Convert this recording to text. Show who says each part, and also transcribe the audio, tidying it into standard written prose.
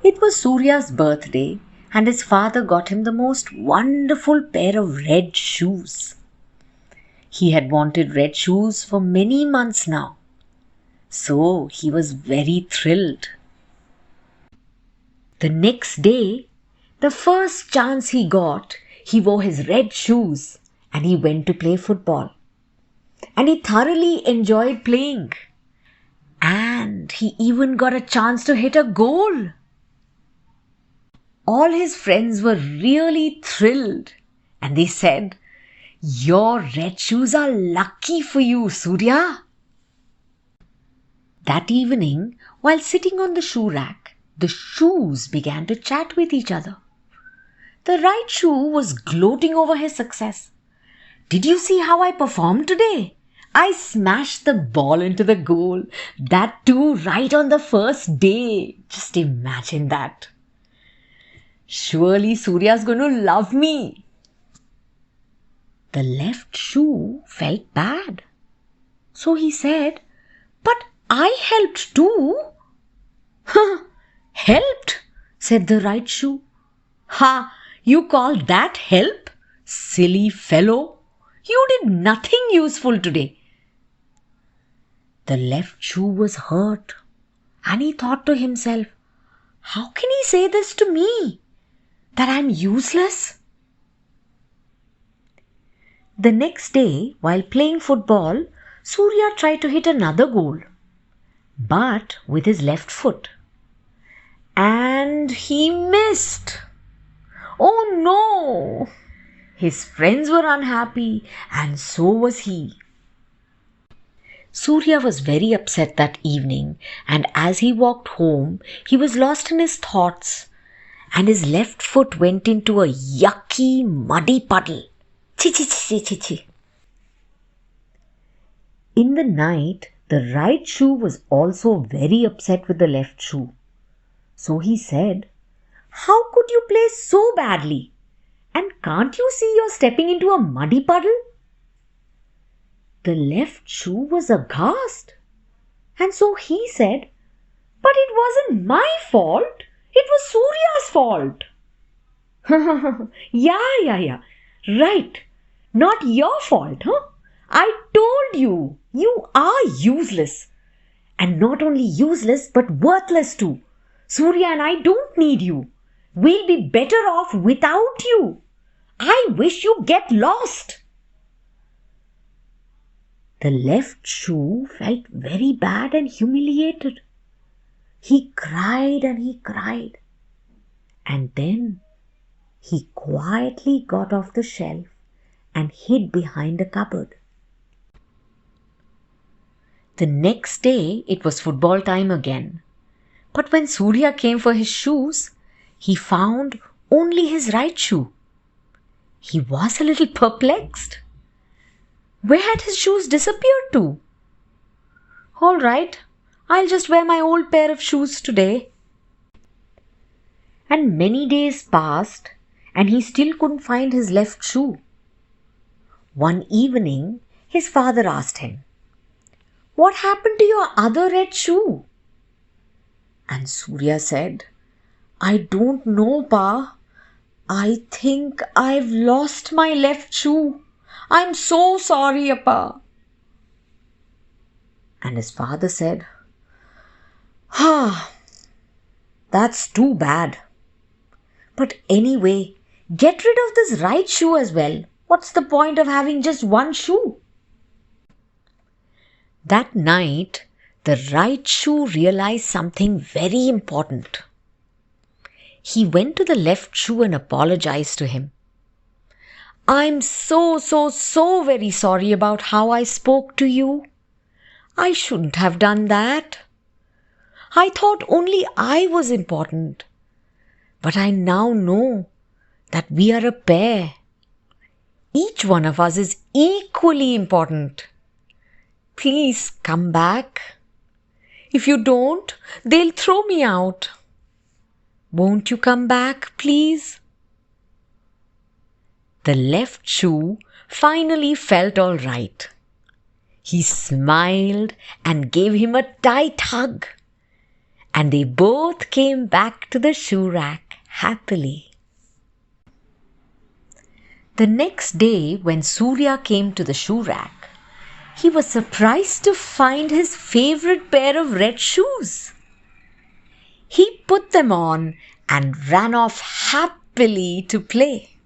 Speaker 1: It was Surya's birthday, and his father got him the most wonderful pair of red shoes. He had wanted red shoes for many months now, so he was very thrilled. The next day, the first chance he got, he wore his red shoes and he went to play football. And he thoroughly enjoyed playing. And he even got a chance to hit a goal. All his friends were really thrilled and they said, "Your red shoes are lucky for you, Surya." That evening, while sitting on the shoe rack, the shoes began to chat with each other. The right shoe was gloating over his success. "Did you see how I performed today? I smashed the ball into the goal. That too right on the first day. Just imagine that. Surely Surya's going to love me." The left shoe felt bad. So he said, "But I helped too." "Helped?" said the right shoe. "Ha! You call that help? Silly fellow! You did nothing useful today." The left shoe was hurt, and he thought to himself, "How can he say this to me? That I'm useless?" The next day, while playing football, Surya tried to hit another goal, but with his left foot. And he missed. Oh no! His friends were unhappy, and so was he. Surya was very upset that evening, and as he walked home, he was lost in his thoughts, and his left foot went into a yucky, muddy puddle. Chi chi chi chi chi. In the night, the right shoe was also very upset with the left shoe. So he said, "How could you play so badly? And can't you see you're stepping into a muddy puddle?" The left shoe was aghast. And so he said, "But it wasn't my fault. It was Surya's fault." Yeah. Right. Not your fault, huh? I told you, you are useless. And not only useless, but worthless too. Surya and I don't need you. We'll be better off without you. I wish you get lost. The left shoe felt very bad and humiliated. He cried and he cried. And then he quietly got off the shelf and hid behind a cupboard. The next day it was football time again. But when Surya came for his shoes, he found only his right shoe. He was a little perplexed. Where had his shoes disappeared to? "All right, I'll just wear my old pair of shoes today." And many days passed, and he still couldn't find his left shoe. One evening, his father asked him, "What happened to your other red shoe?" And Surya said, "I don't know, Pa. I think I've lost my left shoe. I'm so sorry, Appa." And his father said, "That's too bad. But anyway, get rid of this right shoe as well. What's the point of having just one shoe?" That night, the right shoe realized something very important. He went to the left shoe and apologized to him. "I'm so very sorry about how I spoke to you. I shouldn't have done that. I thought only I was important. But I now know that we are a pair. Each one of us is equally important. Please come back. If you don't, they'll throw me out. Won't you come back, please?" The left shoe finally felt all right. He smiled and gave him a tight hug. and they both came back to the shoe rack happily. The next day, when Surya came to the shoe rack, he was surprised to find his favorite pair of red shoes. He put them on and ran off happily to play.